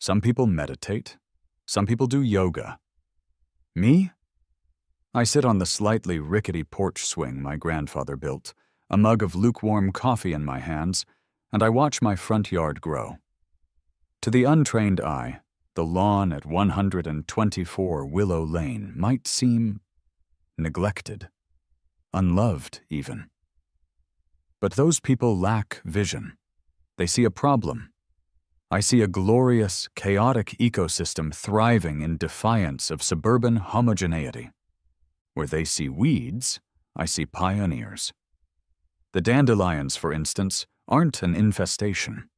Some people meditate. Some people do yoga. Me? I sit on the slightly rickety porch swing my grandfather built, a mug of lukewarm coffee in my hands, and I watch my front yard grow. To the untrained eye, the lawn at 124 Willow Lane might seem neglected, unloved even. But those people lack vision. They see a problem. I see a glorious, chaotic ecosystem thriving in defiance of suburban homogeneity. Where they see weeds, I see pioneers. The dandelions, for instance, aren't an infestation.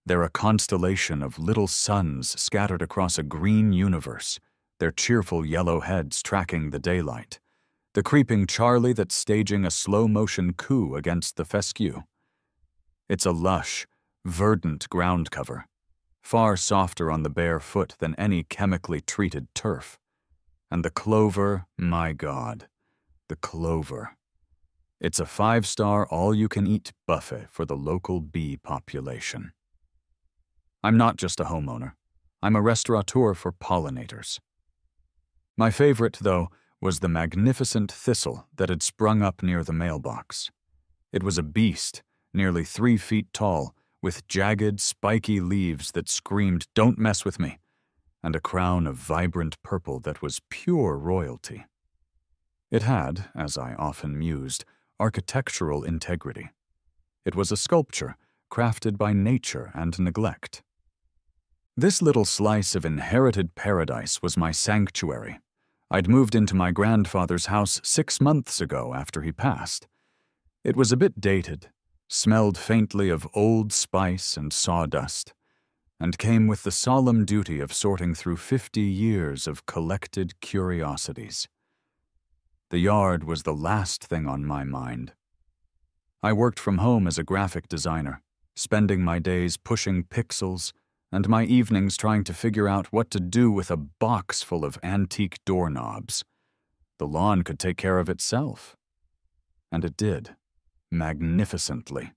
They're a constellation of little suns scattered across a green universe, their cheerful yellow heads tracking the daylight, the creeping Charlie that's staging a slow-motion coup against the fescue. It's a lush, verdant ground cover, far softer on the bare foot than any chemically treated turf. And the clover, my God, the clover. It's a 5-star all-you-can-eat buffet for the local bee population. I'm not just a homeowner. I'm a restaurateur for pollinators. My favorite, though, was the magnificent thistle that had sprung up near the mailbox. It was a beast, nearly 3 feet tall, with jagged, spiky leaves that screamed, "Don't mess with me," and a crown of vibrant purple that was pure royalty. It had, as I often mused, architectural integrity. It was a sculpture crafted by nature and neglect. This little slice of inherited paradise was my sanctuary. I'd moved into my grandfather's house 6 months ago after he passed. It was a bit dated, smelled faintly of old spice and sawdust, and came with the solemn duty of sorting through 50 years of collected curiosities. The yard was the last thing on my mind. I worked from home as a graphic designer, spending my days pushing pixels and my evenings trying to figure out what to do with a box full of antique doorknobs. The lawn could take care of itself. And it did, magnificently.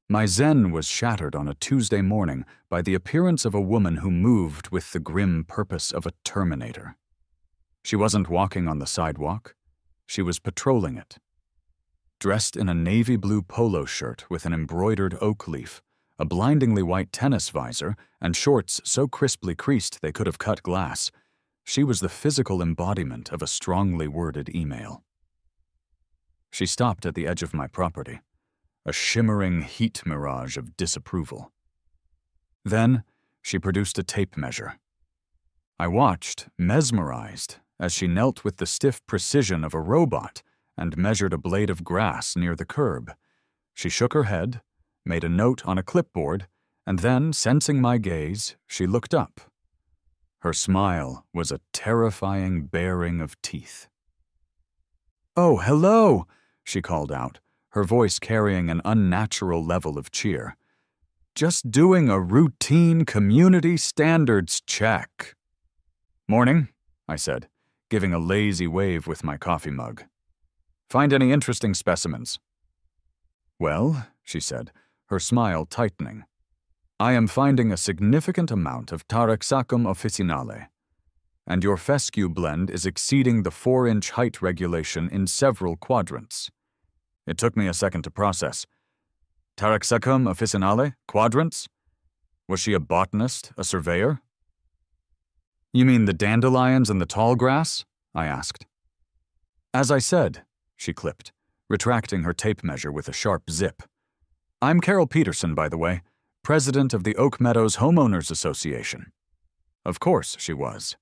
My zen was shattered on a Tuesday morning by the appearance of a woman who moved with the grim purpose of a Terminator. She wasn't walking on the sidewalk. She was patrolling it. Dressed in a navy blue polo shirt with an embroidered oak leaf, a blindingly white tennis visor, and shorts so crisply creased they could have cut glass, she was the physical embodiment of a strongly worded email. She stopped at the edge of my property, a shimmering heat mirage of disapproval. Then she produced a tape measure. I watched, mesmerized, as she knelt with the stiff precision of a robot and measured a blade of grass near the curb. She shook her head, made a note on a clipboard, and then, sensing my gaze, she looked up. Her smile was a terrifying baring of teeth. "Oh, hello," she called out, her voice carrying an unnatural level of cheer. "Just doing a routine community standards check." "Morning," I said, giving a lazy wave with my coffee mug. "Find any interesting specimens?" "Well," she said, her smile tightening, "I am finding a significant amount of Taraxacum officinale, and your fescue blend is exceeding the 4-inch height regulation in several quadrants." It took me a second to process. Taraxacum officinale? Quadrants? Was she a botanist, a surveyor? "You mean the dandelions and the tall grass?" I asked. "As I said," she clipped, retracting her tape measure with a sharp zip. "I'm Carol Peterson, by the way, president of the Oak Meadows Homeowners Association." Of course she was.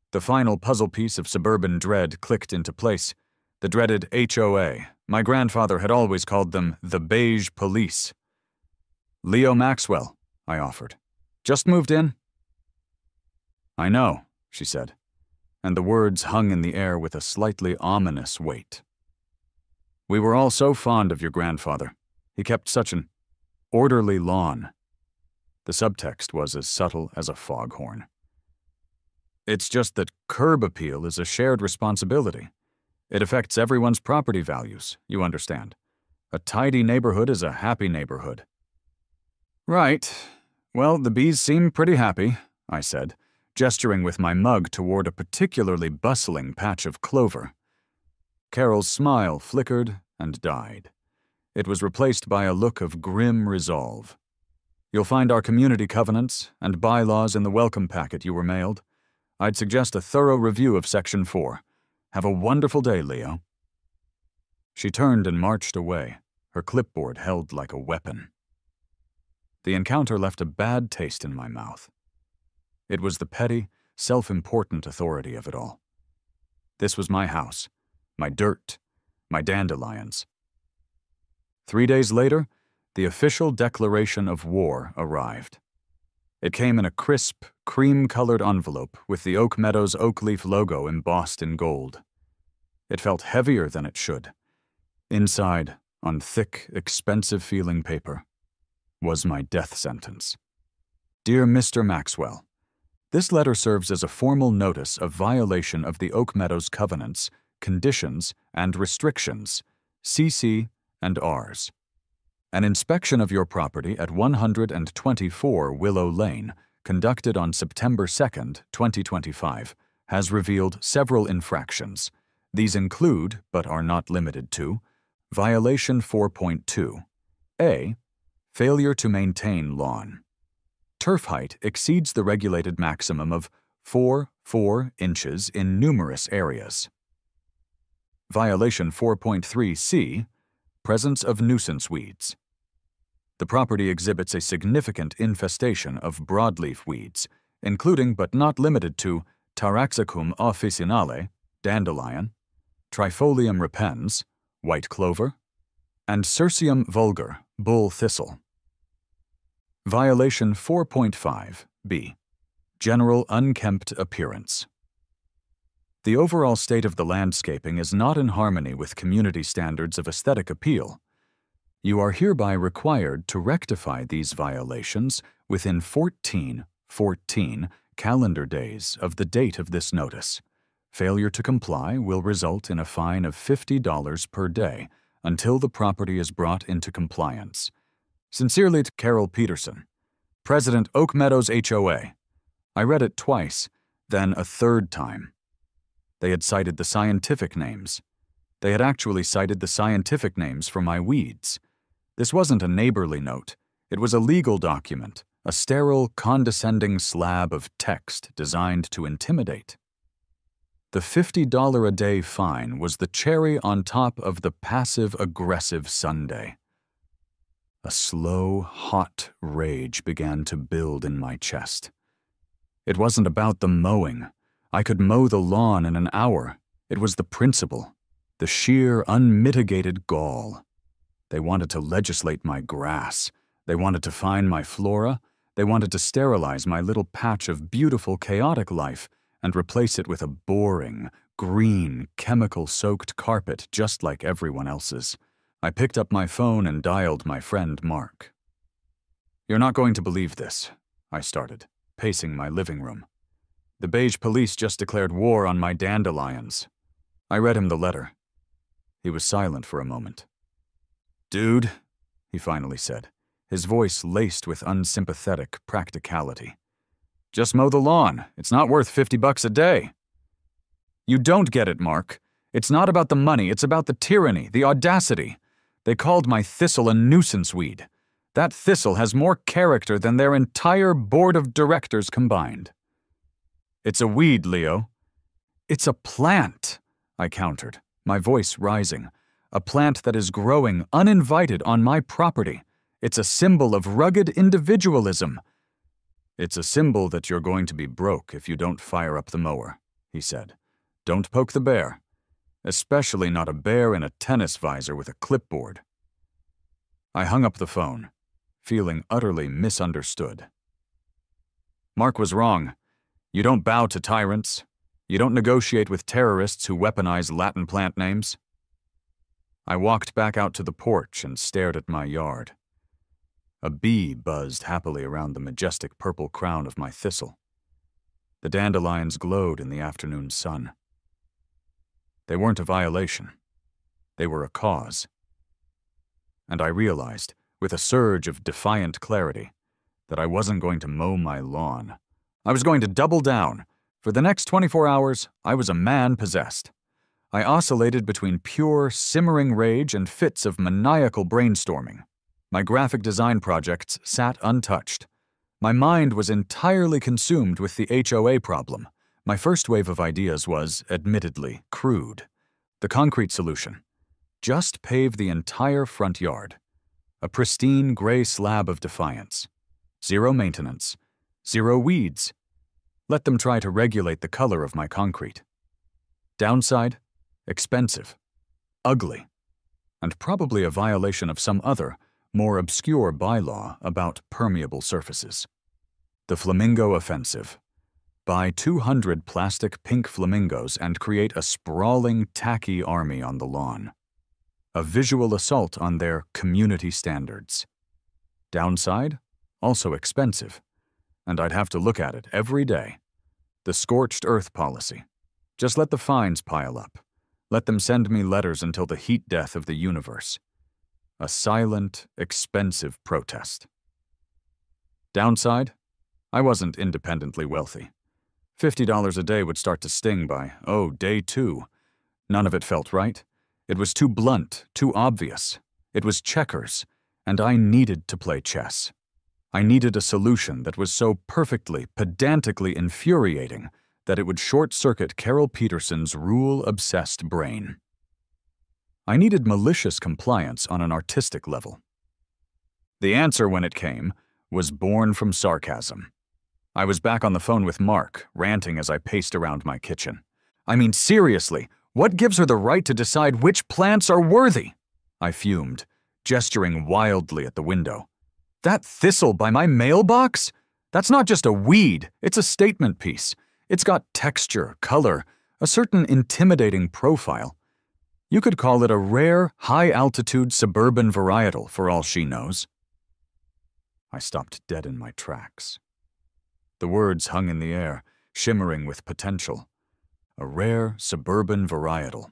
The final puzzle piece of suburban dread clicked into place. The dreaded HOA. My grandfather had always called them the Beige Police. "Leo Maxwell," I offered. "Just moved in." "I know," she said, and the words hung in the air with a slightly ominous weight. "We were all so fond of your grandfather. He kept such an orderly lawn." The subtext was as subtle as a foghorn. "It's just that curb appeal is a shared responsibility. It affects everyone's property values, you understand. A tidy neighborhood is a happy neighborhood." "Right. Well, the bees seem pretty happy, I said, gesturing with my mug toward a particularly bustling patch of clover. Carol's smile flickered and died. It was replaced by a look of grim resolve. You'll find our community covenants and bylaws in the welcome packet you were mailed. I'd suggest a thorough review of Section 4. Have a wonderful day, Leo. She turned and marched away, her clipboard held like a weapon. The encounter left a bad taste in my mouth. It was the petty, self-important authority of it all. This was my house, my dirt, my dandelions. 3 days later, the official declaration of war arrived. It came in a crisp, cream-colored envelope with the Oak Meadows oak leaf logo embossed in gold. It felt heavier than it should. Inside, on thick, expensive-feeling paper, was my death sentence. Dear Mr. Maxwell, this letter serves as a formal notice of violation of the Oak Meadows covenants, conditions, and restrictions, CC and Rs. An inspection of your property at 124 Willow Lane, conducted on September 2, 2025, has revealed several infractions. These include, but are not limited to, Violation 4.2. A. Failure to maintain lawn. Turf height exceeds the regulated maximum of 4 inches in numerous areas. Violation 4.3c. Presence of nuisance weeds. The property exhibits a significant infestation of broadleaf weeds, including but not limited to Taraxacum officinale, dandelion, Trifolium repens, white clover, and Cirsium vulgar, bull thistle. Violation 4.5b. General unkempt appearance. The overall state of the landscaping is not in harmony with community standards of aesthetic appeal. You are hereby required to rectify these violations within 14 calendar days of the date of this notice. Failure to comply will result in a fine of $50 per day until the property is brought into compliance. Sincerely, Carol Peterson, President Oak Meadows HOA. I read it twice, then a third time. They had cited the scientific names. They had actually cited the scientific names for my weeds. This wasn't a neighborly note. It was a legal document, a sterile, condescending slab of text designed to intimidate. The $50 a day fine was the cherry on top of the passive-aggressive sundae. A slow, hot rage began to build in my chest. It wasn't about the mowing. I could mow the lawn in an hour. It was the principle, the sheer, unmitigated gall. They wanted to legislate my grass. They wanted to fine my flora. They wanted to sterilize my little patch of beautiful, chaotic life and replace it with a boring, green, chemical-soaked carpet just like everyone else's. I picked up my phone and dialed my friend Mark. You're not going to believe this, I started, pacing my living room. The beige police just declared war on my dandelions. I read him the letter. He was silent for a moment. Dude, he finally said, his voice laced with unsympathetic practicality. Just mow the lawn. It's not worth $50 a day. You don't get it, Mark. It's not about the money. It's about the tyranny, the audacity. They called my thistle a nuisance weed. That thistle has more character than their entire board of directors combined. It's a weed, Leo. It's a plant, I countered, my voice rising. A plant that is growing uninvited on my property. It's a symbol of rugged individualism. It's a symbol that you're going to be broke if you don't fire up the mower, he said. Don't poke the bear. Especially not a bear in a tennis visor with a clipboard. I hung up the phone, feeling utterly misunderstood. Mark was wrong. You don't bow to tyrants. You don't negotiate with terrorists who weaponize Latin plant names. I walked back out to the porch and stared at my yard. A bee buzzed happily around the majestic purple crown of my thistle. The dandelions glowed in the afternoon sun. They weren't a violation. They were a cause. And I realized, with a surge of defiant clarity, that I wasn't going to mow my lawn. I was going to double down. For the next 24 hours, I was a man possessed. I oscillated between pure, simmering rage and fits of maniacal brainstorming. My graphic design projects sat untouched. My mind was entirely consumed with the HOA problem. My first wave of ideas was, admittedly, crude. The concrete solution. Just pave the entire front yard. A pristine gray slab of defiance. Zero maintenance. Zero weeds. Let them try to regulate the color of my concrete. Downside? Expensive. Ugly. And probably a violation of some other, more obscure bylaw about permeable surfaces. The Flamingo Offensive. Buy 200 plastic pink flamingos and create a sprawling, tacky army on the lawn. A visual assault on their community standards. Downside? Also expensive. And I'd have to look at it every day. The scorched earth policy. Just let the fines pile up. Let them send me letters until the heat death of the universe. A silent, expensive protest. Downside? I wasn't independently wealthy. $50 a day would start to sting by, day 2. None of it felt right. It was too blunt, too obvious. It was checkers, and I needed to play chess. I needed a solution that was so perfectly, pedantically infuriating that it would short-circuit Carol Peterson's rule-obsessed brain. I needed malicious compliance on an artistic level. The answer, when it came, was born from sarcasm. I was back on the phone with Mark, ranting as I paced around my kitchen. I mean, seriously, what gives her the right to decide which plants are worthy? I fumed, gesturing wildly at the window. That thistle by my mailbox? That's not just a weed, it's a statement piece. It's got texture, color, a certain intimidating profile. You could call it a rare, high-altitude suburban varietal for all she knows. I stopped dead in my tracks. The words hung in the air, shimmering with potential. A rare, suburban varietal.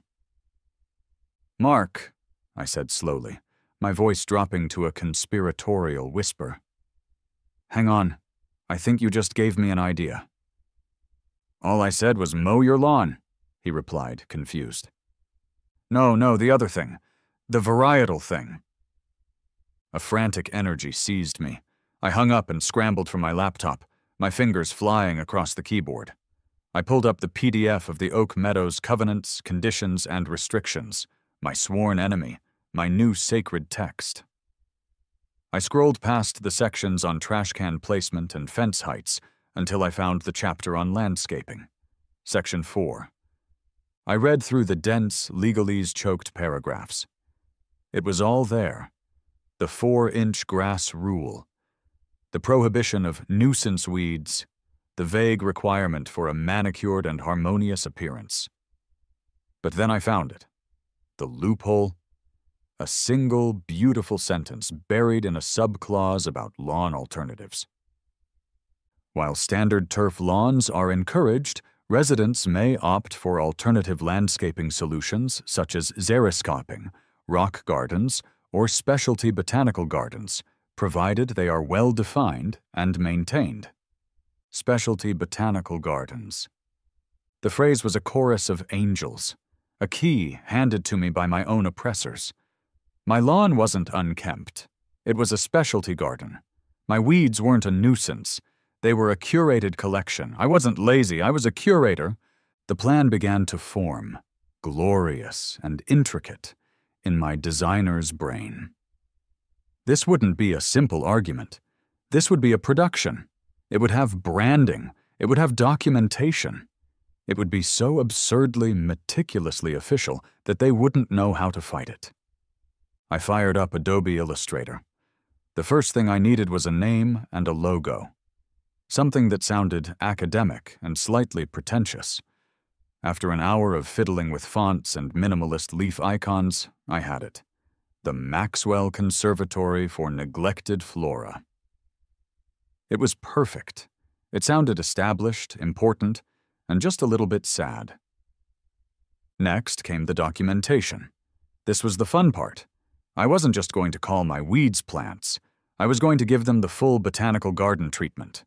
Mark, I said slowly, my voice dropping to a conspiratorial whisper. Hang on, I think you just gave me an idea. All I said was mow your lawn, he replied, confused. No, the other thing. The varietal thing. A frantic energy seized me. I hung up and scrambled for my laptop, my fingers flying across the keyboard. I pulled up the PDF of the Oak Meadows Covenants, Conditions, and Restrictions, my sworn enemy, my new sacred text. I scrolled past the sections on trash can placement and fence heights until I found the chapter on landscaping. Section 4. I read through the dense, legalese-choked paragraphs. It was all there. The 4-inch grass rule. The prohibition of nuisance weeds. The vague requirement for a manicured and harmonious appearance. But then I found it. The loophole. A single, beautiful sentence buried in a subclause about lawn alternatives. While standard turf lawns are encouraged, residents may opt for alternative landscaping solutions such as xeriscaping, rock gardens, or specialty botanical gardens, provided they are well-defined and maintained. Specialty botanical gardens. The phrase was a chorus of angels, a key handed to me by my own oppressors. My lawn wasn't unkempt. It was a specialty garden. My weeds weren't a nuisance. They were a curated collection. I wasn't lazy, I was a curator. The plan began to form, glorious and intricate, in my designer's brain. This wouldn't be a simple argument. This would be a production. It would have branding. It would have documentation. It would be so absurdly, meticulously official that they wouldn't know how to fight it. I fired up Adobe Illustrator. The first thing I needed was a name and a logo. Something that sounded academic and slightly pretentious. After an hour of fiddling with fonts and minimalist leaf icons, I had it. The Maxwell Conservatory for Neglected Flora. It was perfect. It sounded established, important, and just a little bit sad. Next came the documentation. This was the fun part. I wasn't just going to call my weeds plants. I was going to give them the full botanical garden treatment.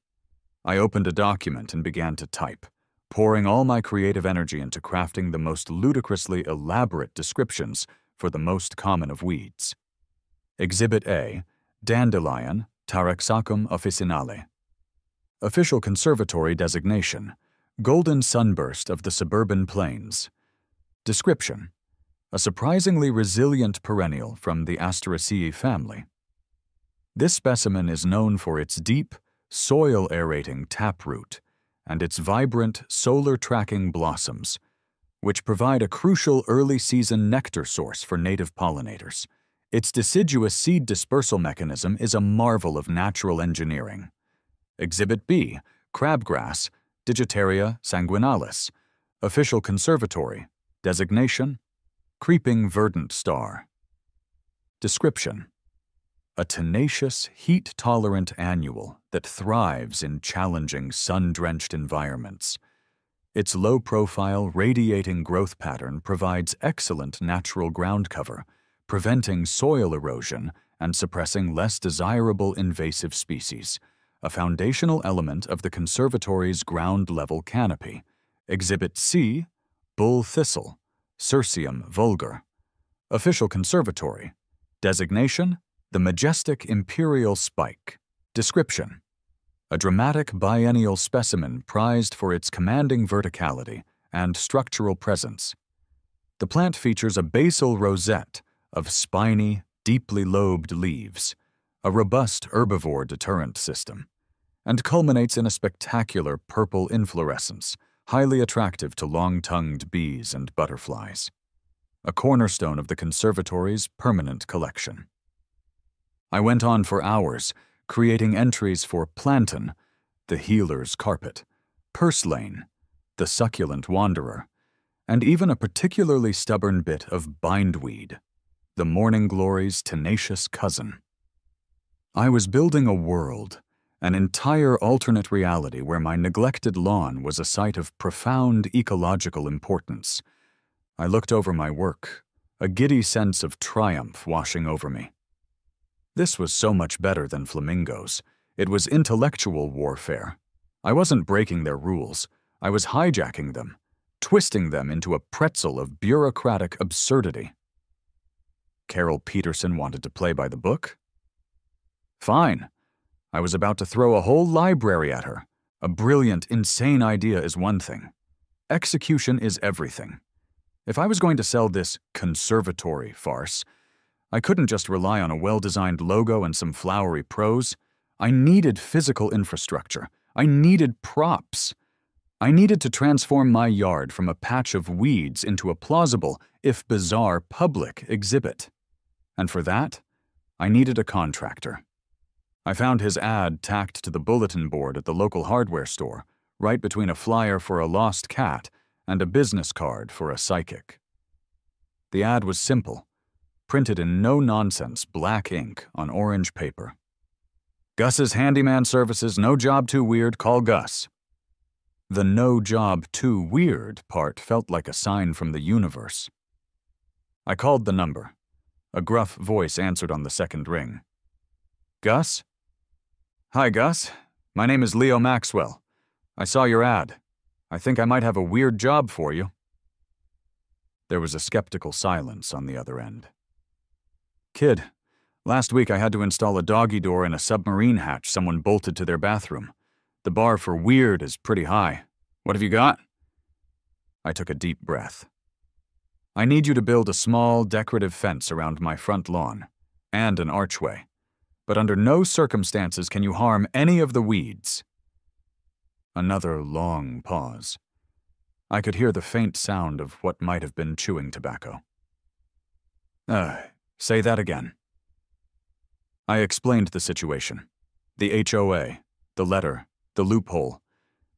I opened a document and began to type, pouring all my creative energy into crafting the most ludicrously elaborate descriptions for the most common of weeds. Exhibit A, Dandelion Taraxacum officinale. Official conservatory designation, Golden Sunburst of the Suburban Plains. Description, a surprisingly resilient perennial from the Asteraceae family. This specimen is known for its deep, soil-aerating taproot and its vibrant, solar-tracking blossoms, which provide a crucial early-season nectar source for native pollinators. Its deciduous seed dispersal mechanism is a marvel of natural engineering. Exhibit B, Crabgrass, Digitaria sanguinalis. Official conservatory. Designation, Creeping Verdant Star. Description, a tenacious, heat-tolerant annual that thrives in challenging sun-drenched environments. Its low-profile, radiating growth pattern provides excellent natural ground cover, preventing soil erosion and suppressing less desirable invasive species, a foundational element of the conservatory's ground-level canopy. Exhibit C, Bull Thistle, Cirsium vulgar. Official conservatory. Designation, the majestic imperial spike. Description, a dramatic biennial specimen prized for its commanding verticality and structural presence. The plant features a basal rosette of spiny, deeply lobed leaves, a robust herbivore deterrent system, and culminates in a spectacular purple inflorescence, highly attractive to long-tongued bees and butterflies. A cornerstone of the conservatory's permanent collection. I went on for hours, creating entries for plantain, the healer's carpet, purslane, the succulent wanderer, and even a particularly stubborn bit of bindweed, the morning glory's tenacious cousin. I was building a world, an entire alternate reality where my neglected lawn was a site of profound ecological importance. I looked over my work, a giddy sense of triumph washing over me. This was so much better than flamingos. It was intellectual warfare. I wasn't breaking their rules. I was hijacking them, twisting them into a pretzel of bureaucratic absurdity. Carol Peterson wanted to play by the book? Fine. I was about to throw a whole library at her. A brilliant, insane idea is one thing. Execution is everything. If I was going to sell this conservatory farce, I couldn't just rely on a well-designed logo and some flowery prose. I needed physical infrastructure. I needed props. I needed to transform my yard from a patch of weeds into a plausible, if bizarre, public exhibit. And for that, I needed a contractor. I found his ad tacked to the bulletin board at the local hardware store, right between a flyer for a lost cat and a business card for a psychic. The ad was simple, printed in no-nonsense black ink on orange paper. Gus's handyman services, no job too weird, call Gus. The no job too weird part felt like a sign from the universe. I called the number. A gruff voice answered on the second ring. Gus? Hi, Gus. My name is Leo Maxwell. I saw your ad. I think I might have a weird job for you. There was a skeptical silence on the other end. Kid, last week I had to install a doggy door in a submarine hatch someone bolted to their bathroom. The bar for weird is pretty high. What have you got? I took a deep breath. I need you to build a small, decorative fence around my front lawn, and an archway. But under no circumstances can you harm any of the weeds. Another long pause. I could hear the faint sound of what might have been chewing tobacco. Say that again. I explained the situation. The HOA, the letter, the loophole,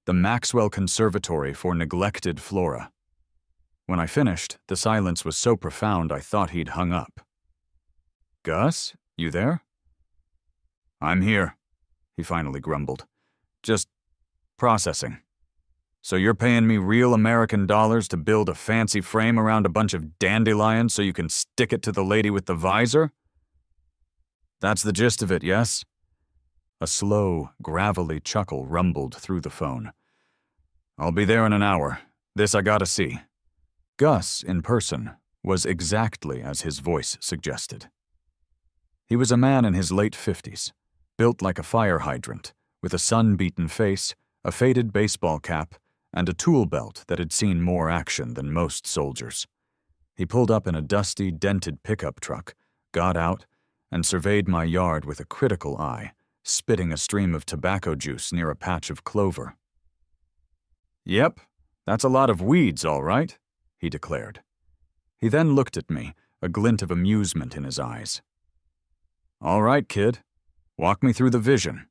the Maxwell Conservatory for neglected flora. When I finished, the silence was so profound I thought he'd hung up. Gus, you there? I'm here, he finally grumbled. Just processing. So you're paying me real American dollars to build a fancy frame around a bunch of dandelions so you can stick it to the lady with the visor? That's the gist of it, yes? A slow, gravelly chuckle rumbled through the phone. "I'll be there in an hour. This I gotta see." Gus, in person, was exactly as his voice suggested. He was a man in his late 50s, built like a fire hydrant, with a sun-beaten face, a faded baseball cap, and a tool belt that had seen more action than most soldiers. He pulled up in a dusty, dented pickup truck, got out, and surveyed my yard with a critical eye, spitting a stream of tobacco juice near a patch of clover. "Yep, that's a lot of weeds, all right," he declared. He then looked at me, a glint of amusement in his eyes. "All right, kid. Walk me through the vision.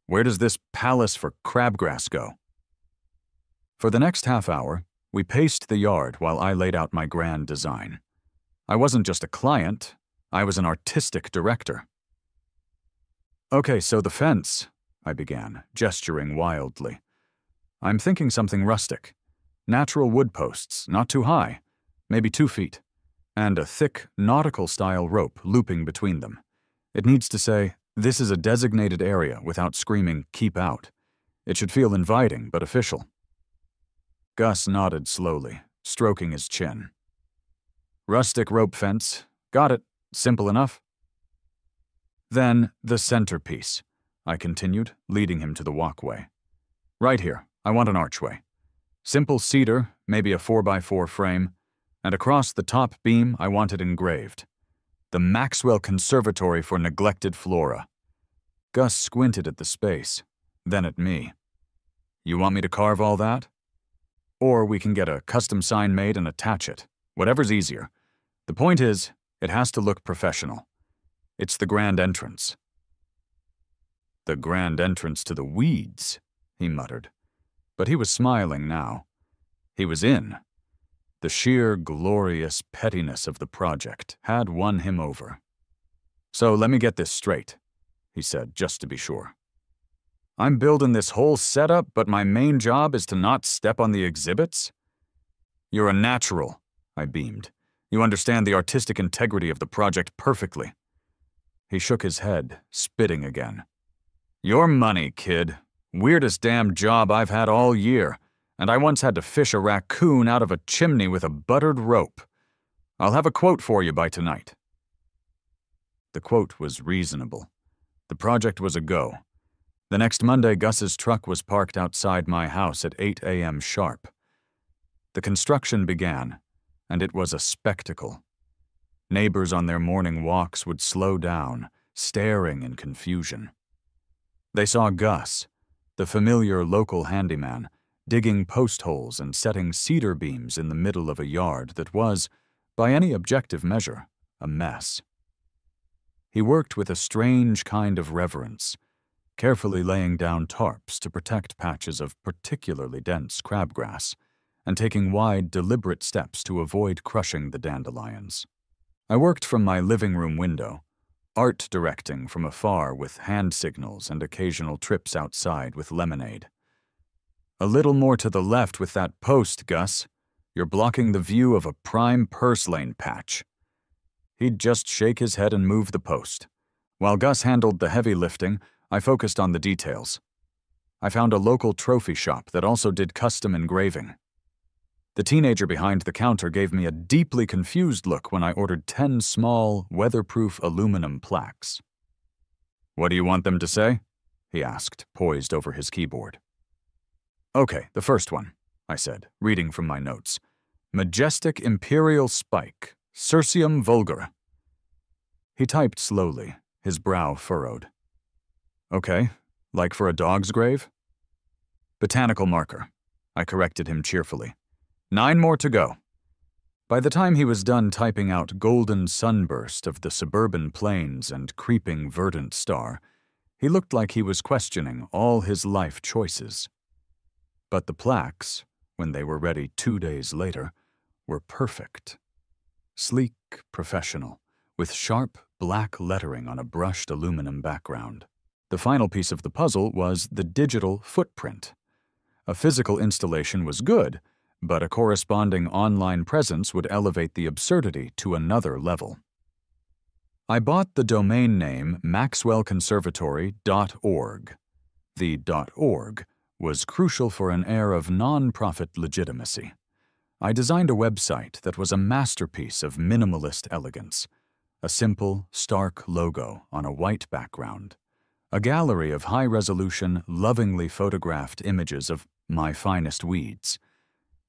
Where does this palace for crabgrass go?" For the next half hour, we paced the yard while I laid out my grand design. I wasn't just a client, I was an artistic director. "Okay, so the fence," I began, gesturing wildly. "I'm thinking something rustic. Natural wood posts, not too high, maybe 2 feet, and a thick, nautical-style rope looping between them. It needs to say, 'This is a designated area,' without screaming, 'Keep out.' It should feel inviting but official." Gus nodded slowly, stroking his chin. "Rustic rope fence. Got it. Simple enough." "Then the centerpiece," I continued, leading him to the walkway. "Right here. I want an archway. Simple cedar, maybe a 4x4 frame, and across the top beam I want it engraved. 'The Maxwell Conservatory for Neglected Flora.'" Gus squinted at the space, then at me. "You want me to carve all that? Or we can get a custom sign made and attach it. Whatever's easier. The point is, it has to look professional. It's the grand entrance." "The grand entrance to the weeds," he muttered. But he was smiling now. He was in. The sheer, glorious pettiness of the project had won him over. "So let me get this straight," he said, just to be sure. "I'm building this whole setup, but my main job is to not step on the exhibits?" "You're a natural," I beamed. "You understand the artistic integrity of the project perfectly." He shook his head, spitting again. "Your money, kid. Weirdest damn job I've had all year, and I once had to fish a raccoon out of a chimney with a buttered rope. I'll have a quote for you by tonight." The quote was reasonable. The project was a go. The next Monday, Gus's truck was parked outside my house at 8 a.m. sharp. The construction began, and it was a spectacle. Neighbors on their morning walks would slow down, staring in confusion. They saw Gus, the familiar local handyman, digging post holes and setting cedar beams in the middle of a yard that was, by any objective measure, a mess. He worked with a strange kind of reverence, carefully laying down tarps to protect patches of particularly dense crabgrass, and taking wide, deliberate steps to avoid crushing the dandelions. I worked from my living room window, art directing from afar with hand signals and occasional trips outside with lemonade. "A little more to the left with that post, Gus. You're blocking the view of a prime purslane patch." He'd just shake his head and move the post. While Gus handled the heavy lifting, I focused on the details. I found a local trophy shop that also did custom engraving. The teenager behind the counter gave me a deeply confused look when I ordered 10 small, weatherproof aluminum plaques. "What do you want them to say?" he asked, poised over his keyboard. "Okay, the first one," I said, reading from my notes. "Majestic imperial spike, Cirsium vulgar." He typed slowly, his brow furrowed. "Okay, like for a dog's grave?" "Botanical marker," I corrected him cheerfully. 9 more to go." By the time he was done typing out golden sunburst of the suburban plains and creeping verdant star, he looked like he was questioning all his life choices. But the plaques, when they were ready 2 days later, were perfect. Sleek, professional, with sharp, black lettering on a brushed aluminum background. The final piece of the puzzle was the digital footprint. A physical installation was good, but a corresponding online presence would elevate the absurdity to another level. I bought the domain name maxwellconservatory.org. The .org was crucial for an air of non-profit legitimacy. I designed a website that was a masterpiece of minimalist elegance, a simple, stark logo on a white background, a gallery of high-resolution, lovingly photographed images of my finest weeds,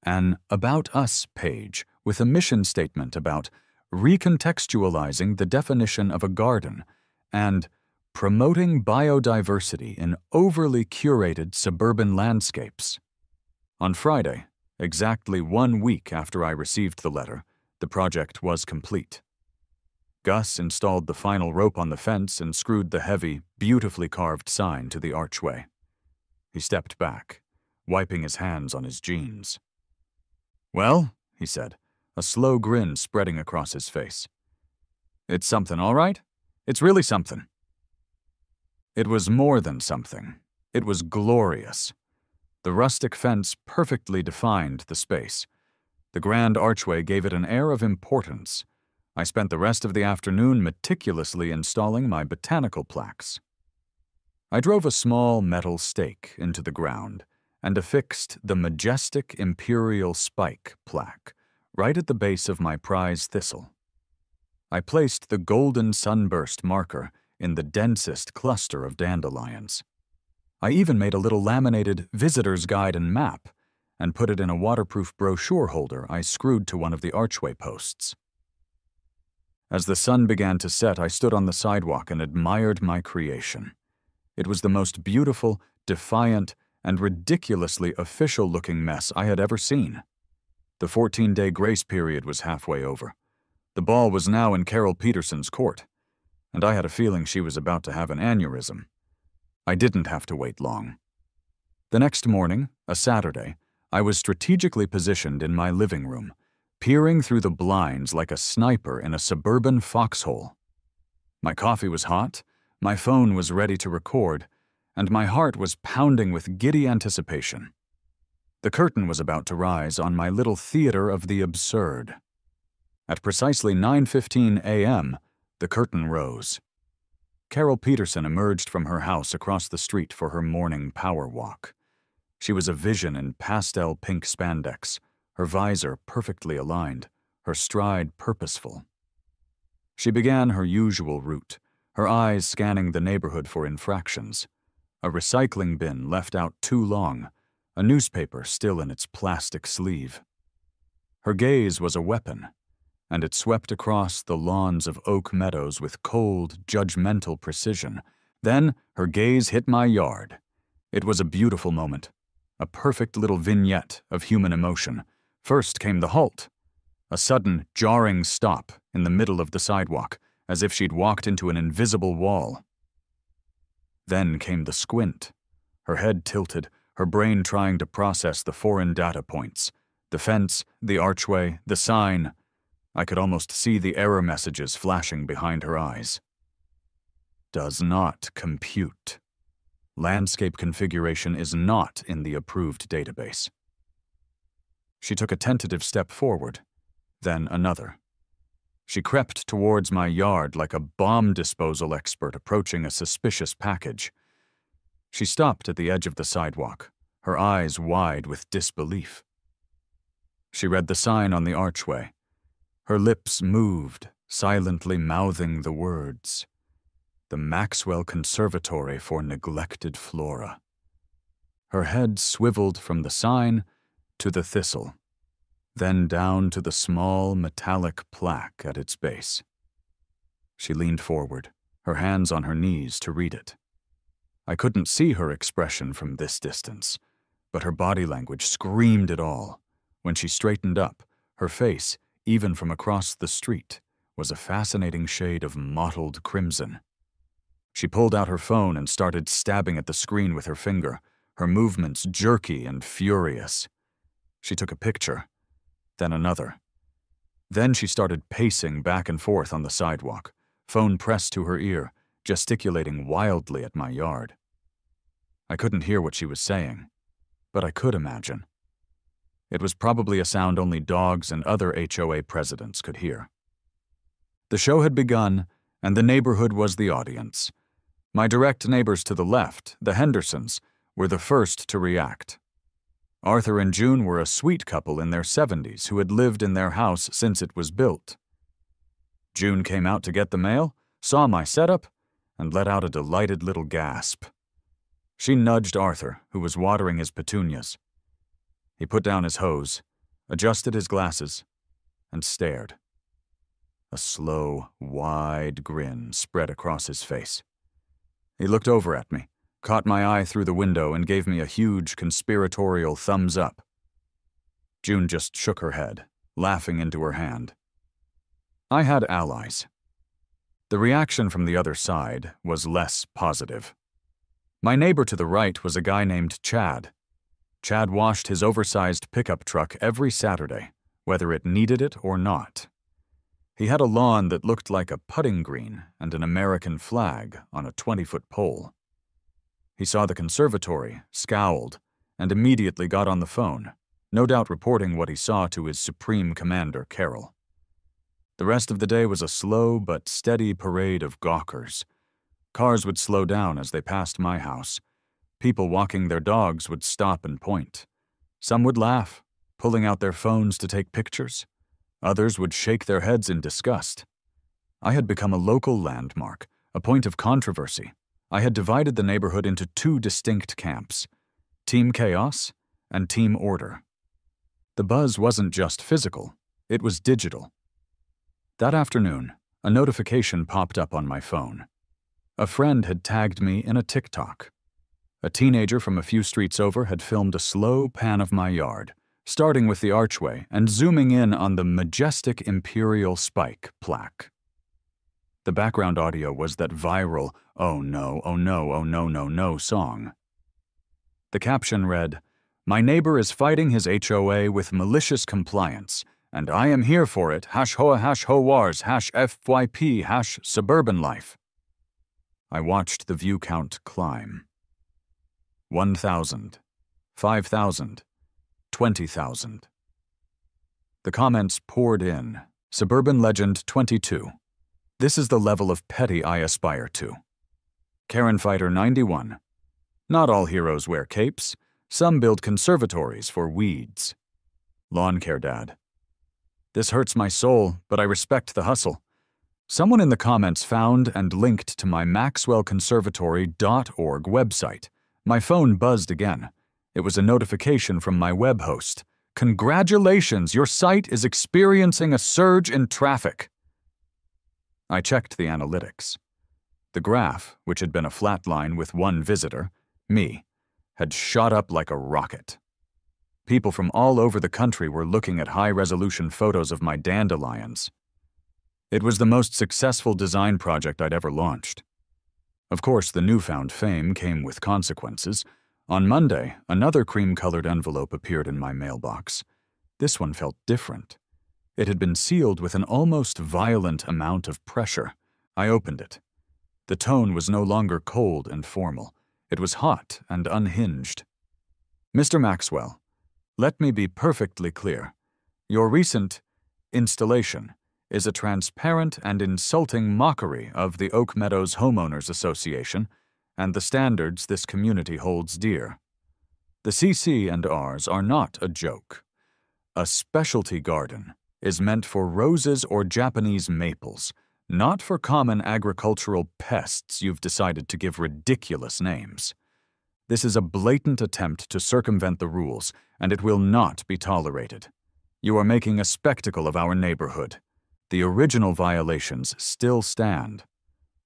an About Us page with a mission statement about recontextualizing the definition of a garden and promoting biodiversity in overly curated suburban landscapes. On Friday, exactly 1 week after I received the letter, the project was complete. Gus installed the final rope on the fence and screwed the heavy, beautifully carved sign to the archway. He stepped back, wiping his hands on his jeans. "Well," he said, a slow grin spreading across his face. "It's something, all right? It's really something." It was more than something. It was glorious. The rustic fence perfectly defined the space. The grand archway gave it an air of importance. I spent the rest of the afternoon meticulously installing my botanical plaques. I drove a small metal stake into the ground and affixed the majestic imperial spike plaque right at the base of my prize thistle. I placed the golden sunburst marker in the densest cluster of dandelions. I even made a little laminated visitor's guide and map and put it in a waterproof brochure holder I screwed to one of the archway posts. As the sun began to set, I stood on the sidewalk and admired my creation. It was the most beautiful, defiant, and ridiculously official-looking mess I had ever seen. The 14-day grace period was halfway over. The ball was now in Carol Peterson's court, and I had a feeling she was about to have an aneurysm. I didn't have to wait long. The next morning, a Saturday, I was strategically positioned in my living room, peering through the blinds like a sniper in a suburban foxhole. My coffee was hot, my phone was ready to record, and my heart was pounding with giddy anticipation. The curtain was about to rise on my little theater of the absurd. At precisely 9:15 a.m., the curtain rose. Carol Peterson emerged from her house across the street for her morning power walk. She was a vision in pastel pink spandex, her visor perfectly aligned, her stride purposeful. She began her usual route, her eyes scanning the neighborhood for infractions. A recycling bin left out too long, a newspaper still in its plastic sleeve. Her gaze was a weapon, and it swept across the lawns of Oak Meadows with cold, judgmental precision. Then her gaze hit my yard. It was a beautiful moment, a perfect little vignette of human emotion. First came the halt, a sudden, jarring stop in the middle of the sidewalk, as if she'd walked into an invisible wall. Then came the squint, her head tilted, her brain trying to process the foreign data points. The fence, the archway, the sign. I could almost see the error messages flashing behind her eyes. Does not compute. Landscape configuration is not in the approved database. She took a tentative step forward, then another. She crept towards my yard like a bomb disposal expert approaching a suspicious package. She stopped at the edge of the sidewalk, her eyes wide with disbelief. She read the sign on the archway. Her lips moved, silently mouthing the words. The Maxwell Conservatory for Neglected Flora. Her head swiveled from the sign to the thistle, then down to the small metallic plaque at its base. She leaned forward, her hands on her knees to read it. I couldn't see her expression from this distance, but her body language screamed it all. When she straightened up, her face, even from across the street, was a fascinating shade of mottled crimson. She pulled out her phone and started stabbing at the screen with her finger, her movements jerky and furious. She took a picture, then another. Then she started pacing back and forth on the sidewalk, phone pressed to her ear, gesticulating wildly at my yard. I couldn't hear what she was saying, but I could imagine. It was probably a sound only dogs and other HOA presidents could hear. The show had begun, and the neighborhood was the audience. My direct neighbors to the left, the Hendersons, were the first to react. Arthur and June were a sweet couple in their 70s who had lived in their house since it was built. June came out to get the mail, saw my setup, and let out a delighted little gasp. She nudged Arthur, who was watering his petunias. He put down his hose, adjusted his glasses, and stared. A slow, wide grin spread across his face. He looked over at me, caught my eye through the window, and gave me a huge conspiratorial thumbs up. June just shook her head, laughing into her hand. I had allies. The reaction from the other side was less positive. My neighbor to the right was a guy named Chad. Chad washed his oversized pickup truck every Saturday, whether it needed it or not. He had a lawn that looked like a putting green and an American flag on a 20-foot pole. He saw the conservatory, scowled, and immediately got on the phone, no doubt reporting what he saw to his Supreme Commander, Carol. The rest of the day was a slow but steady parade of gawkers. Cars would slow down as they passed my house. People walking their dogs would stop and point. Some would laugh, pulling out their phones to take pictures. Others would shake their heads in disgust. I had become a local landmark, a point of controversy. I had divided the neighborhood into two distinct camps, Team Chaos and Team Order. The buzz wasn't just physical, it was digital. That afternoon, a notification popped up on my phone. A friend had tagged me in a TikTok. A teenager from a few streets over had filmed a slow pan of my yard, starting with the archway and zooming in on the majestic Imperial Spike plaque. The background audio was that viral, "Oh no, oh no, oh no, no, no" song. The caption read, "My neighbor is fighting his HOA with malicious compliance, and I am here for it, #HOA, #HOARS, #FYP, #suburban life." I watched the view count climb. 1,000, 5,000, 20,000. The comments poured in. Suburban Legend 22. This is the level of petty I aspire to. Karen Fighter 91. Not all heroes wear capes. Some build conservatories for weeds. Lawn Care Dad. This hurts my soul, but I respect the hustle. Someone in the comments found and linked to my maxwellconservatory.org website. My phone buzzed again. It was a notification from my web host. Congratulations, your site is experiencing a surge in traffic. I checked the analytics. The graph, which had been a flat line with one visitor, me, had shot up like a rocket. People from all over the country were looking at high-resolution photos of my dandelions. It was the most successful design project I'd ever launched. Of course, the newfound fame came with consequences. On Monday, another cream-colored envelope appeared in my mailbox. This one felt different. It had been sealed with an almost violent amount of pressure. I opened it. The tone was no longer cold and formal. It was hot and unhinged. Mr. Maxwell, let me be perfectly clear. Your recent installation is a transparent and insulting mockery of the Oak Meadows Homeowners Association and the standards this community holds dear. The CC&Rs are not a joke. A specialty garden is meant for roses or Japanese maples, not for common agricultural pests you've decided to give ridiculous names. This is a blatant attempt to circumvent the rules, and it will not be tolerated. You are making a spectacle of our neighborhood. The original violations still stand.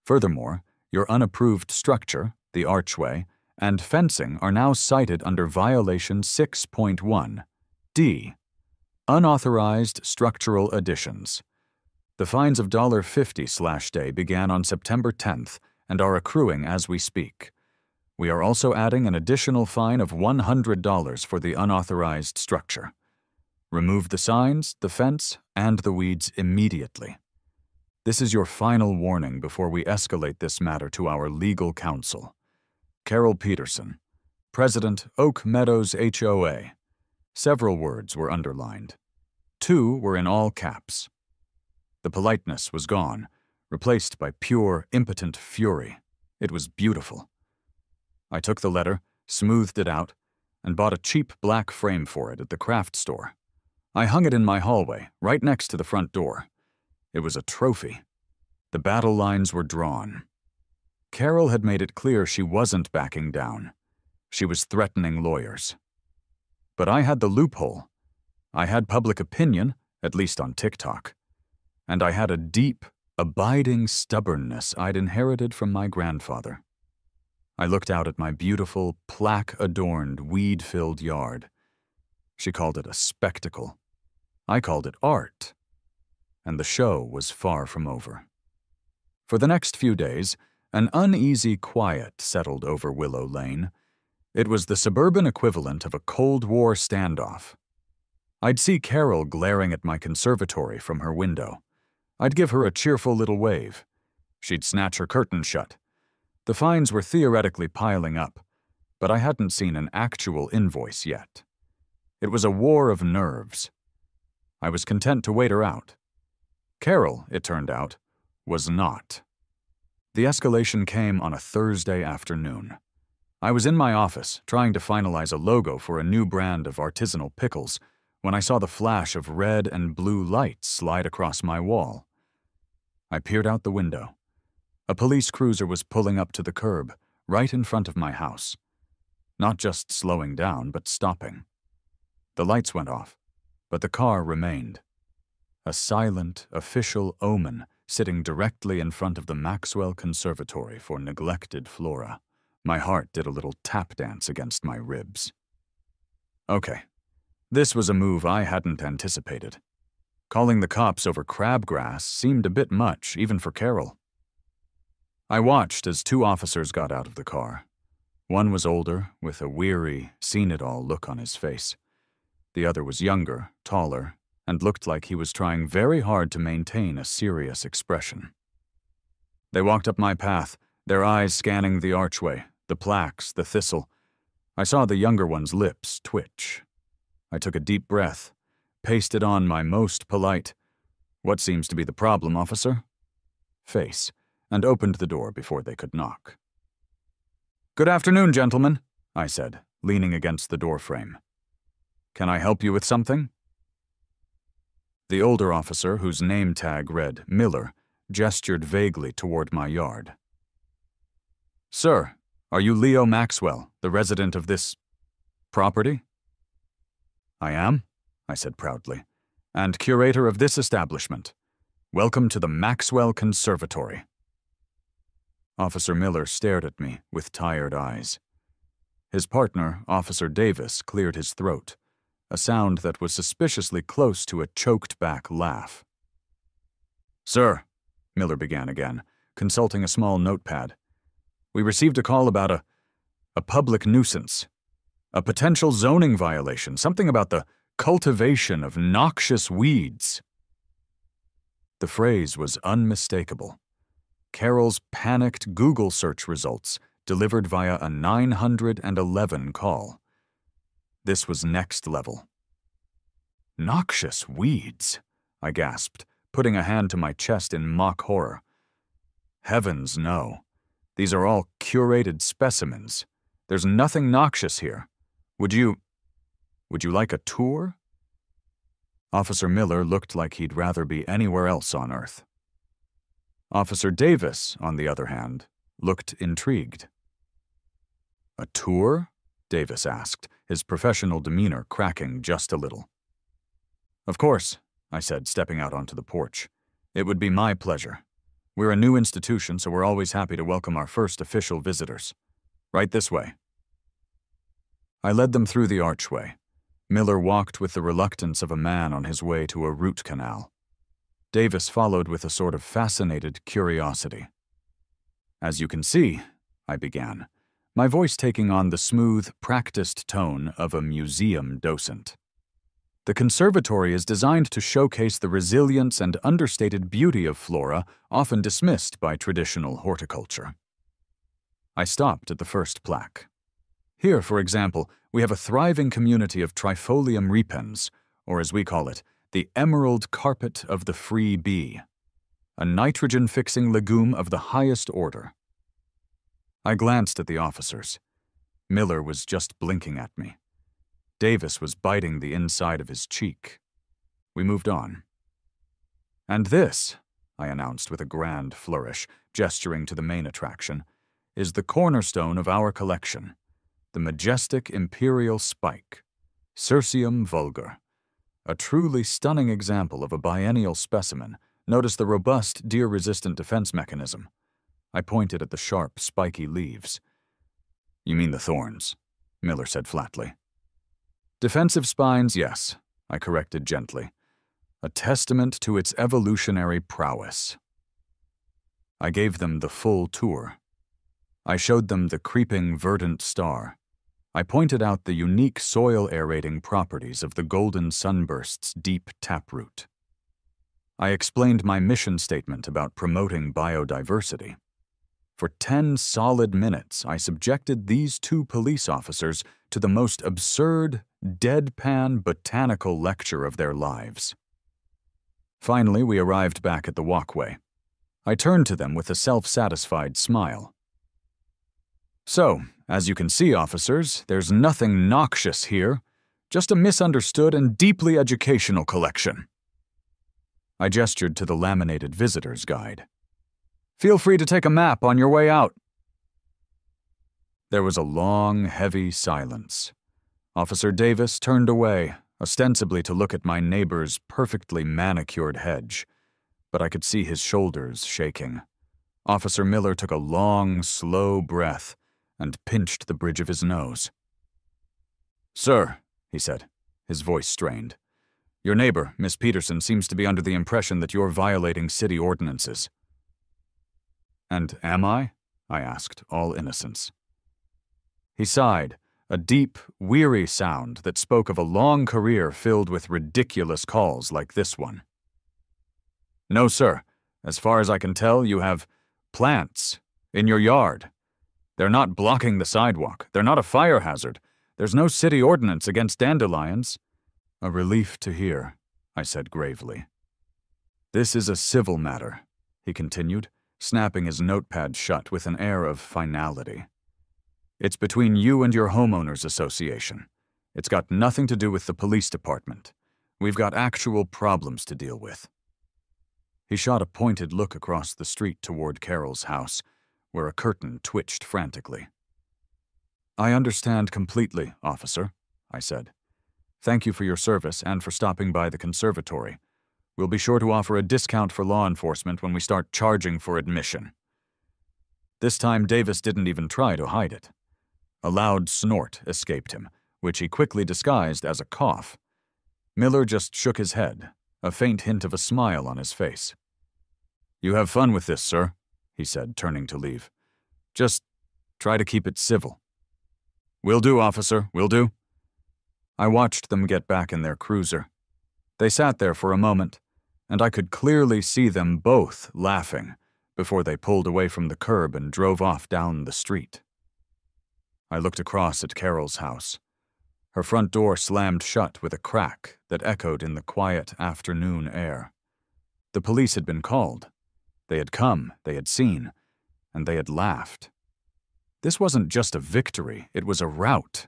Furthermore, your unapproved structure, the archway, and fencing are now cited under Violation 6.1. D. Unauthorized structural additions. The fines of $50/day began on September 10th and are accruing as we speak. We are also adding an additional fine of $100 for the unauthorized structure. Remove the signs, the fence, and the weeds immediately. This is your final warning before we escalate this matter to our legal counsel. Carol Peterson, President, Oak Meadows HOA. Several words were underlined. 2 were in all caps. The politeness was gone. replaced by pure, impotent fury. It was beautiful. I took the letter, smoothed it out, and bought a cheap black frame for it at the craft store. I hung it in my hallway, right next to the front door. It was a trophy. The battle lines were drawn. Carol had made it clear she wasn't backing down. She was threatening lawyers. But I had the loophole. I had public opinion, at least on TikTok. And I had a deep, abiding stubbornness I'd inherited from my grandfather. I looked out at my beautiful, plaque-adorned, weed-filled yard. She called it a spectacle. I called it art. And the show was far from over. For the next few days, an uneasy quiet settled over Willow Lane. It was the suburban equivalent of a Cold War standoff. I'd see Carol glaring at my conservatory from her window. I'd give her a cheerful little wave. She'd snatch her curtain shut. The fines were theoretically piling up, but I hadn't seen an actual invoice yet. It was a war of nerves. I was content to wait her out. Carol, it turned out, was not. The escalation came on a Thursday afternoon. I was in my office, trying to finalize a logo for a new brand of artisanal pickles, when I saw the flash of red and blue lights slide across my wall. I peered out the window. A police cruiser was pulling up to the curb, right in front of my house. Not just slowing down, but stopping. The lights went off, but the car remained. A silent, official omen sitting directly in front of the Maxwell Conservatory for neglected flora. My heart did a little tap dance against my ribs. Okay, this was a move I hadn't anticipated. Calling the cops over crabgrass seemed a bit much, even for Carol. I watched as two officers got out of the car. One was older, with a weary, seen-it-all look on his face. The other was younger, taller, and looked like he was trying very hard to maintain a serious expression. They walked up my path, their eyes scanning the archway, the plaques, the thistle. I saw the younger one's lips twitch. I took a deep breath, pasted on my most polite, "What seems to be the problem, officer?" face, and opened the door before they could knock. "Good afternoon, gentlemen," I said, leaning against the doorframe. "Can I help you with something?" The older officer, whose name tag read Miller, gestured vaguely toward my yard. "Sir, are you Leo Maxwell, the resident of this property?" "I am," I said proudly, "and curator of this establishment. Welcome to the Maxwell Conservatory." Officer Miller stared at me with tired eyes. His partner, Officer Davis, cleared his throat, a sound that was suspiciously close to a choked-back laugh. "Sir," Miller began again, consulting a small notepad, "we received a call about a public nuisance, a potential zoning violation, something about the cultivation of noxious weeds." The phrase was unmistakable. Carol's panicked Google search results delivered via a 911 call. This was next level. "Noxious weeds," I gasped, putting a hand to my chest in mock horror. "Heavens, no. These are all curated specimens. There's nothing noxious here. Would you like a tour?" Officer Miller looked like he'd rather be anywhere else on Earth. Officer Davis, on the other hand, looked intrigued. "A tour?" Davis asked, his professional demeanor cracking just a little. "Of course," I said, stepping out onto the porch. "It would be my pleasure. We're a new institution, so we're always happy to welcome our first official visitors. Right this way." I led them through the archway. Miller walked with the reluctance of a man on his way to a root canal. Davis followed with a sort of fascinated curiosity. "As you can see," I began, my voice taking on the smooth, practiced tone of a museum docent. "The conservatory is designed to showcase the resilience and understated beauty of flora often dismissed by traditional horticulture." I stopped at the first plaque. Here, for example, we have a thriving community of Trifolium repens, or as we call it, the emerald carpet of the free bee. a nitrogen-fixing legume of the highest order. I glanced at the officers. Miller was just blinking at me. Davis was biting the inside of his cheek. We moved on. "And this," I announced with a grand flourish, gesturing to the main attraction, "is the cornerstone of our collection, the majestic imperial spike, Cirsium vulgar. A truly stunning example of a biennial specimen. Notice the robust, deer-resistant defense mechanism." I pointed at the sharp, spiky leaves. "You mean the thorns," Miller said flatly. "Defensive spines, yes," I corrected gently. "A testament to its evolutionary prowess." I gave them the full tour. I showed them the creeping verdant star. I pointed out the unique soil-aerating properties of the golden sunburst's deep taproot. I explained my mission statement about promoting biodiversity. For 10 solid minutes, I subjected these two police officers to the most absurd, deadpan botanical lecture of their lives. Finally, we arrived back at the walkway. I turned to them with a self-satisfied smile. "So, as you can see, officers, there's nothing noxious here, just a misunderstood and deeply educational collection." I gestured to the laminated visitor's guide. "Feel free to take a map on your way out." There was a long, heavy silence. Officer Davis turned away, ostensibly to look at my neighbor's perfectly manicured hedge, but I could see his shoulders shaking. Officer Miller took a long, slow breath and pinched the bridge of his nose. "Sir," he said, his voice strained, "your neighbor, Miss Peterson, seems to be under the impression that you're violating city ordinances." "And am I?" I asked, all innocence. He sighed, a deep, weary sound that spoke of a long career filled with ridiculous calls like this one. "No, sir. As far as I can tell, you have plants in your yard. They're not blocking the sidewalk. They're not a fire hazard. There's no city ordinance against dandelions." "A relief to hear," I said gravely. "This is a civil matter," he continued, snapping his notepad shut with an air of finality. "It's between you and your homeowners association. It's got nothing to do with the police department. We've got actual problems to deal with." He shot a pointed look across the street toward Carol's house, where a curtain twitched frantically. "I understand completely, officer," I said. "Thank you for your service and for stopping by the conservatory. We'll be sure to offer a discount for law enforcement when we start charging for admission." This time Davis didn't even try to hide it. A loud snort escaped him, which he quickly disguised as a cough. Miller just shook his head, a faint hint of a smile on his face. "You have fun with this, sir," he said, turning to leave. "Just try to keep it civil." "Will do, officer, will do." I watched them get back in their cruiser. They sat there for a moment, and I could clearly see them both laughing before they pulled away from the curb and drove off down the street. I looked across at Carol's house. Her front door slammed shut with a crack that echoed in the quiet afternoon air. The police had been called. They had come, they had seen, and they had laughed. This wasn't just a victory, it was a rout.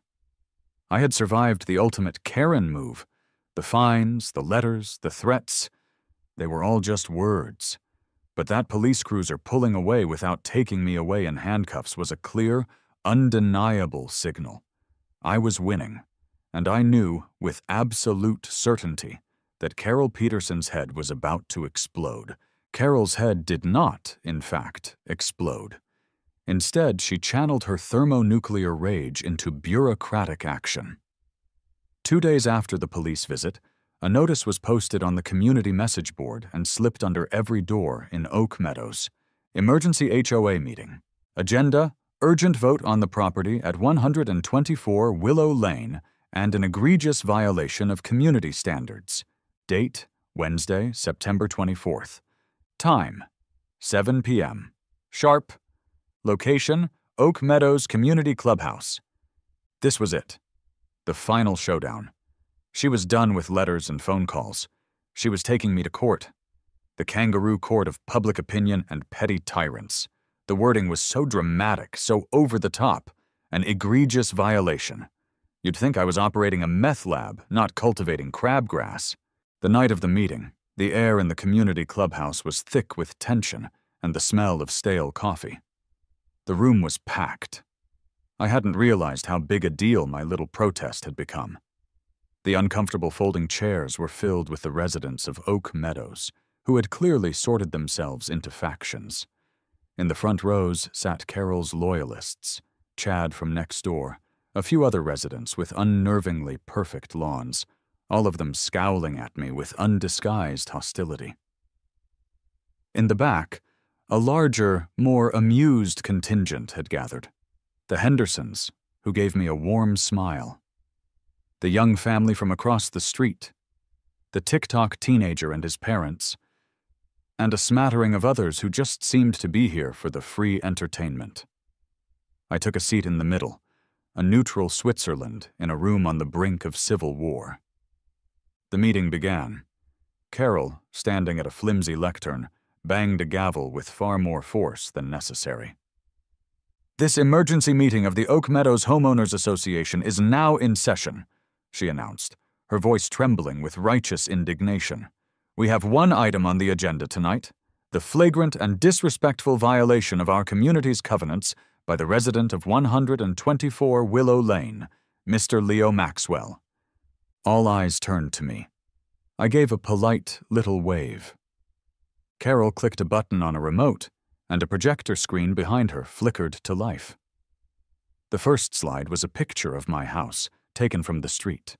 I had survived the ultimate Karen move. The fines, the letters, the threats, they were all just words. But that police cruiser pulling away without taking me away in handcuffs was a clear, undeniable signal. I was winning, and I knew with absolute certainty that Carol Peterson's head was about to explode. Carol's head did not, in fact, explode. Instead, she channeled her thermonuclear rage into bureaucratic action. 2 days after the police visit, a notice was posted on the community message board and slipped under every door in Oak Meadows. Emergency HOA meeting. Agenda: urgent vote on the property at 124 Willow Lane and an egregious violation of community standards. Date: Wednesday, September 24th. Time: 7 p.m. Sharp. Location: Oak Meadows Community Clubhouse. This was it. The final showdown. She was done with letters and phone calls. She was taking me to court. The kangaroo court of public opinion and petty tyrants. The wording was so dramatic, so over the top, an egregious violation. You'd think I was operating a meth lab, not cultivating crabgrass. The night of the meeting, the air in the community clubhouse was thick with tension and the smell of stale coffee. The room was packed. I hadn't realized how big a deal my little protest had become. The uncomfortable folding chairs were filled with the residents of Oak Meadows, who had clearly sorted themselves into factions. In the front rows sat Carol's loyalists, Chad from next door, a few other residents with unnervingly perfect lawns, all of them scowling at me with undisguised hostility. In the back, a larger, more amused contingent had gathered. The Hendersons, who gave me a warm smile. The young family from across the street. The TikTok teenager and his parents. And a smattering of others who just seemed to be here for the free entertainment. I took a seat in the middle, a neutral Switzerland in a room on the brink of civil war. The meeting began. Carol, standing at a flimsy lectern, banged a gavel with far more force than necessary. "This emergency meeting of the Oak Meadows Homeowners Association is now in session," she announced, her voice trembling with righteous indignation. "We have one item on the agenda tonight, the flagrant and disrespectful violation of our community's covenants by the resident of 124 Willow Lane, Mr. Leo Maxwell." All eyes turned to me. I gave a polite little wave. Carol clicked a button on a remote, and a projector screen behind her flickered to life. The first slide was a picture of my house, taken from the street.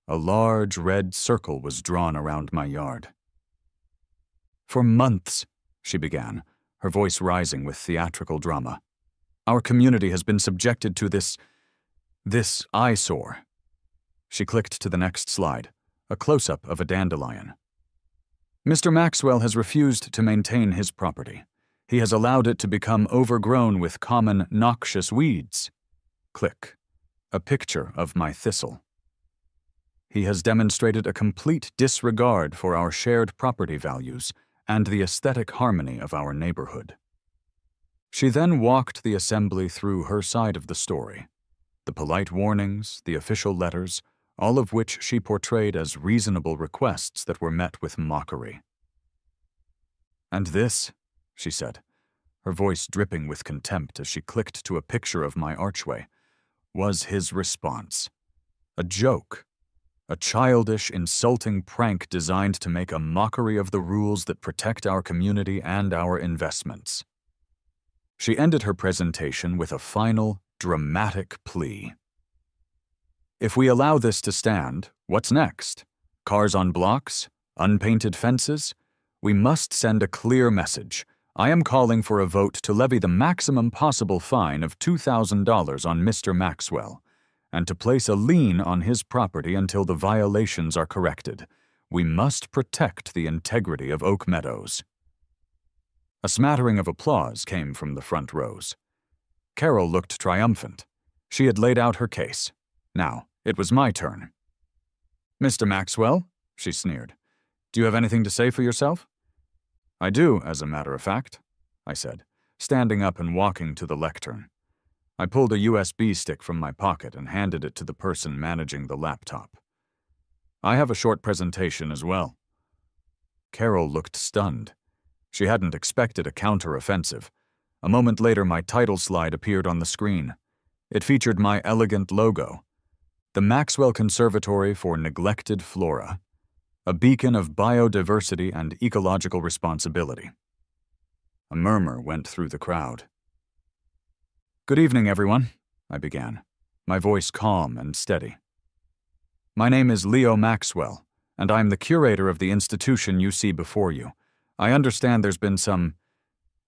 A large red circle was drawn around my yard. "For months," she began, her voice rising with theatrical drama, "our community has been subjected to this eyesore." She clicked to the next slide, a close-up of a dandelion. "Mr. Maxwell has refused to maintain his property. He has allowed it to become overgrown with common, noxious weeds." Click. A picture of my thistle. "He has demonstrated a complete disregard for our shared property values and the aesthetic harmony of our neighborhood." She then walked the assembly through her side of the story. The polite warnings, the official letters, all of which she portrayed as reasonable requests that were met with mockery. "And this," she said, her voice dripping with contempt as she clicked to a picture of my archway, "was his response. A joke. A childish, insulting prank designed to make a mockery of the rules that protect our community and our investments." She ended her presentation with a final, dramatic plea. "If we allow this to stand, what's next? Cars on blocks? Unpainted fences? We must send a clear message. I am calling for a vote to levy the maximum possible fine of $2,000 on Mr. Maxwell, and to place a lien on his property until the violations are corrected. We must protect the integrity of Oak Meadows." A smattering of applause came from the front rows. Carol looked triumphant. She had laid out her case. Now, it was my turn. "Mr. Maxwell," she sneered, "do you have anything to say for yourself?" "I do, as a matter of fact," I said, standing up and walking to the lectern. I pulled a USB stick from my pocket and handed it to the person managing the laptop. "I have a short presentation as well." Carol looked stunned. She hadn't expected a counter-offensive. A moment later, my title slide appeared on the screen. It featured my elegant logo, the Maxwell Conservatory for Neglected Flora, a beacon of biodiversity and ecological responsibility. A murmur went through the crowd. "Good evening, everyone," I began, my voice calm and steady. "My name is Leo Maxwell, and I am the curator of the institution you see before you. I understand there's been some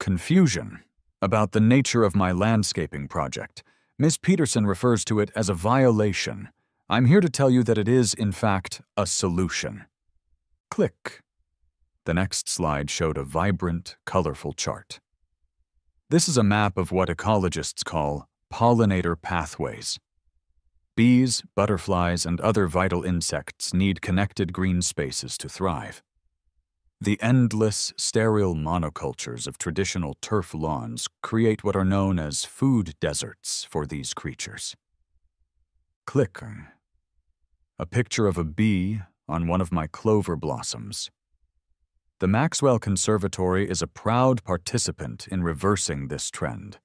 confusion about the nature of my landscaping project. Ms. Peterson refers to it as a violation. I'm here to tell you that it is, in fact, a solution." Click. The next slide showed a vibrant, colorful chart. This is a map of what ecologists call pollinator pathways. Bees, butterflies, and other vital insects need connected green spaces to thrive. The endless, sterile monocultures of traditional turf lawns create what are known as food deserts for these creatures. Click. A picture of a bee on one of my clover blossoms. The Maxwell Conservatory is a proud participant in reversing this trend.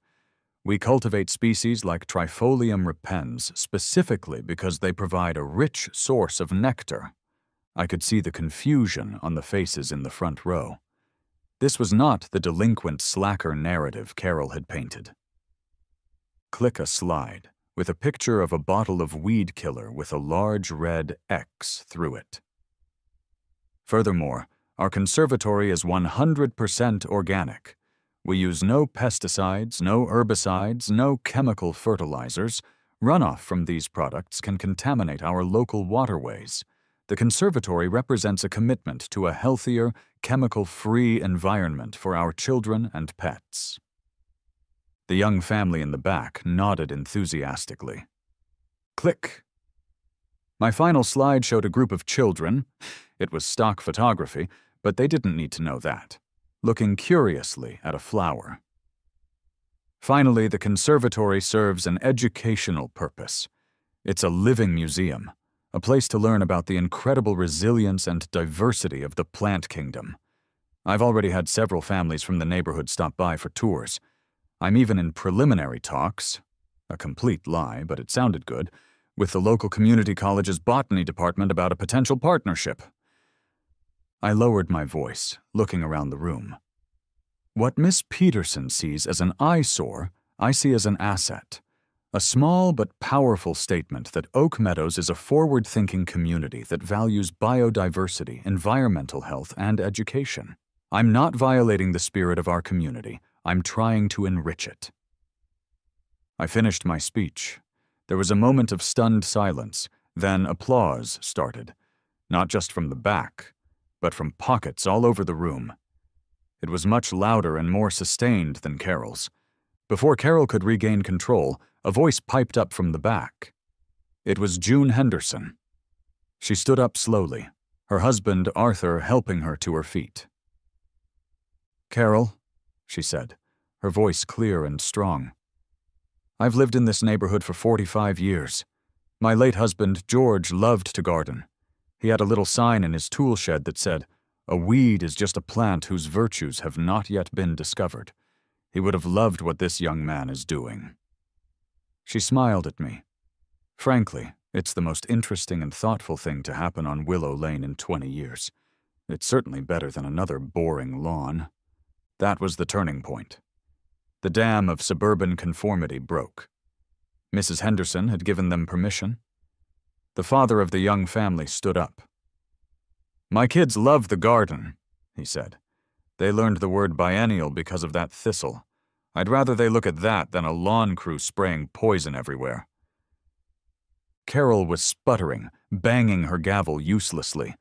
We cultivate species like Trifolium repens specifically because they provide a rich source of nectar. I could see the confusion on the faces in the front row. This was not the delinquent slacker narrative Carol had painted. Click a slide with a picture of a bottle of weed killer with a large red X through it. Furthermore, our conservatory is 100% organic. We use no pesticides, no herbicides, no chemical fertilizers. Runoff from these products can contaminate our local waterways. The conservatory represents a commitment to a healthier, chemical-free environment for our children and pets. The young family in the back nodded enthusiastically. Click. My final slide showed a group of children. It was stock photography, but they didn't need to know that, looking curiously at a flower. Finally, the conservatory serves an educational purpose. It's a living museum, a place to learn about the incredible resilience and diversity of the plant kingdom. I've already had several families from the neighborhood stop by for tours. I'm even in preliminary talks, a complete lie, but it sounded good, with the local community college's botany department about a potential partnership. I lowered my voice, looking around the room. What Miss Peterson sees as an eyesore, I see as an asset. A small but powerful statement that Oak Meadows is a forward-thinking community that values biodiversity, environmental health, and education. I'm not violating the spirit of our community. I'm trying to enrich it. I finished my speech. There was a moment of stunned silence, then applause started, not just from the back, but from pockets all over the room. It was much louder and more sustained than Carol's. Before Carol could regain control, a voice piped up from the back. It was June Henderson. She stood up slowly, her husband, Arthur, helping her to her feet. "Carol," she said, her voice clear and strong. "I've lived in this neighborhood for 45 years. My late husband, George, loved to garden. He had a little sign in his tool shed that said, 'A weed is just a plant whose virtues have not yet been discovered.' He would have loved what this young man is doing." She smiled at me. Frankly, it's the most interesting and thoughtful thing to happen on Willow Lane in 20 years. It's certainly better than another boring lawn. That was the turning point. The dam of suburban conformity broke. Mrs. Henderson had given them permission. The father of the young family stood up. "My kids love the garden," he said. "They learned the word biennial because of that thistle. I'd rather they look at that than a lawn crew spraying poison everywhere." Carol was sputtering, banging her gavel uselessly.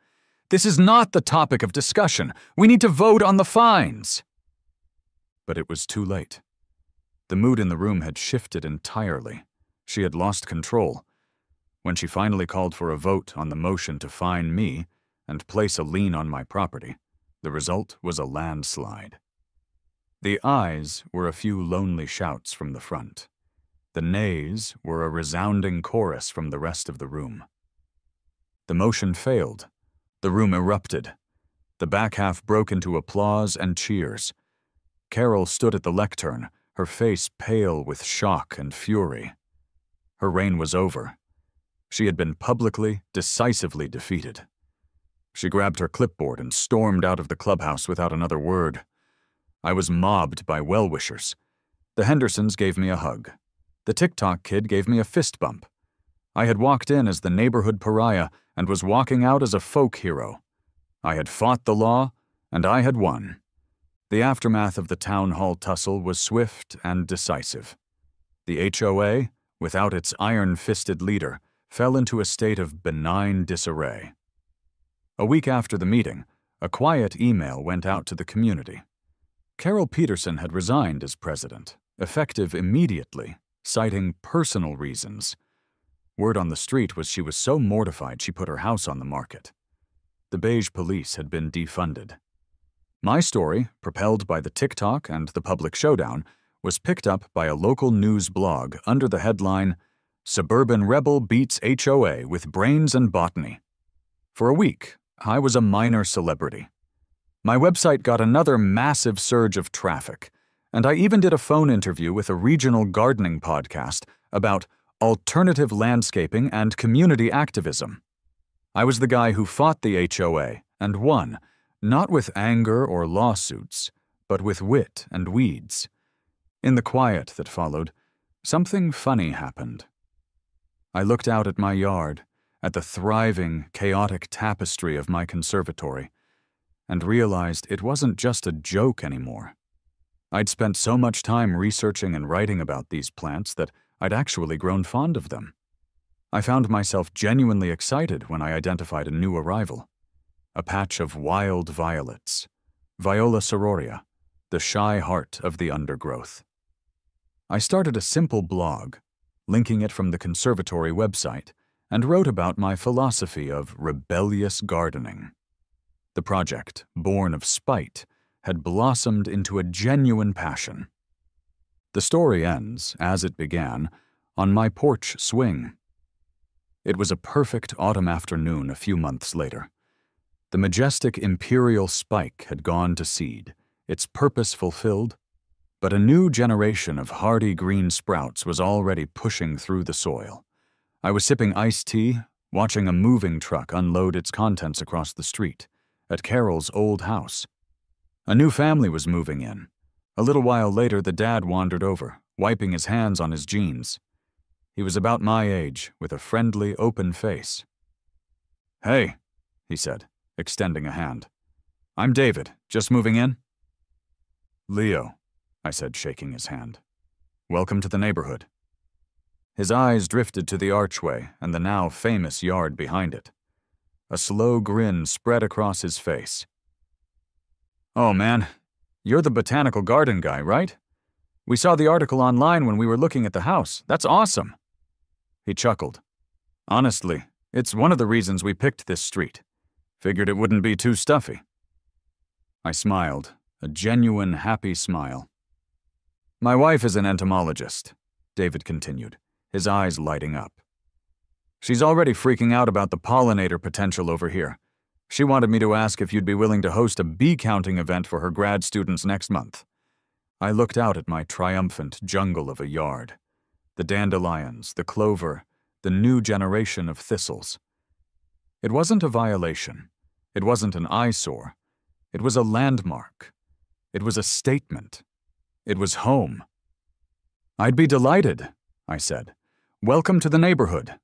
"This is not the topic of discussion. We need to vote on the fines." But it was too late. The mood in the room had shifted entirely. She had lost control. When she finally called for a vote on the motion to fine me and place a lien on my property, the result was a landslide. The ayes were a few lonely shouts from the front. The nays were a resounding chorus from the rest of the room. The motion failed. The room erupted. The back half broke into applause and cheers. Carol stood at the lectern, her face pale with shock and fury. Her reign was over. She had been publicly, decisively defeated. She grabbed her clipboard and stormed out of the clubhouse without another word. I was mobbed by well-wishers. The Hendersons gave me a hug. The TikTok kid gave me a fist bump. I had walked in as the neighborhood pariah and was walking out as a folk hero. I had fought the law, and I had won. The aftermath of the town hall tussle was swift and decisive. The HOA, without its iron-fisted leader, fell into a state of benign disarray. A week after the meeting, a quiet email went out to the community. Carol Peterson had resigned as president, effective immediately, citing personal reasons. Word on the street was she was so mortified she put her house on the market. The beige police had been defunded. My story, propelled by the TikTok and the public showdown, was picked up by a local news blog under the headline, "Suburban Rebel Beats HOA with Brains and Botany." For a week, I was a minor celebrity. My website got another massive surge of traffic, and I even did a phone interview with a regional gardening podcast about alternative landscaping and community activism. I was the guy who fought the HOA and won, not with anger or lawsuits, but with wit and weeds. In the quiet that followed, something funny happened. I looked out at my yard, at the thriving, chaotic tapestry of my conservatory, and realized it wasn't just a joke anymore. I'd spent so much time researching and writing about these plants that I'd actually grown fond of them. I found myself genuinely excited when I identified a new arrival. A patch of wild violets, Viola sororia, the shy heart of the undergrowth. I started a simple blog, linking it from the conservatory website, and wrote about my philosophy of rebellious gardening. The project, born of spite, had blossomed into a genuine passion. The story ends, as it began, on my porch swing. It was a perfect autumn afternoon a few months later. The majestic imperial spike had gone to seed, its purpose fulfilled, but a new generation of hardy green sprouts was already pushing through the soil. I was sipping iced tea, watching a moving truck unload its contents across the street, at Carol's old house. A new family was moving in. A little while later, the dad wandered over, wiping his hands on his jeans. He was about my age, with a friendly, open face. "Hey," he said, extending a hand. "I'm David, just moving in?" "Leo," I said, shaking his hand. "Welcome to the neighborhood." His eyes drifted to the archway and the now famous yard behind it. A slow grin spread across his face. "Oh man, you're the botanical garden guy, right? We saw the article online when we were looking at the house. That's awesome." He chuckled. "Honestly, it's one of the reasons we picked this street. Figured it wouldn't be too stuffy." I smiled, a genuine, happy smile. "My wife is an entomologist," David continued, his eyes lighting up. "She's already freaking out about the pollinator potential over here. She wanted me to ask if you'd be willing to host a bee counting event for her grad students next month." I looked out at my triumphant jungle of a yard. The dandelions, the clover, the new generation of thistles. It wasn't a violation. It wasn't an eyesore. It was a landmark. It was a statement. It was home. "I'd be delighted," I said. "Welcome to the neighborhood.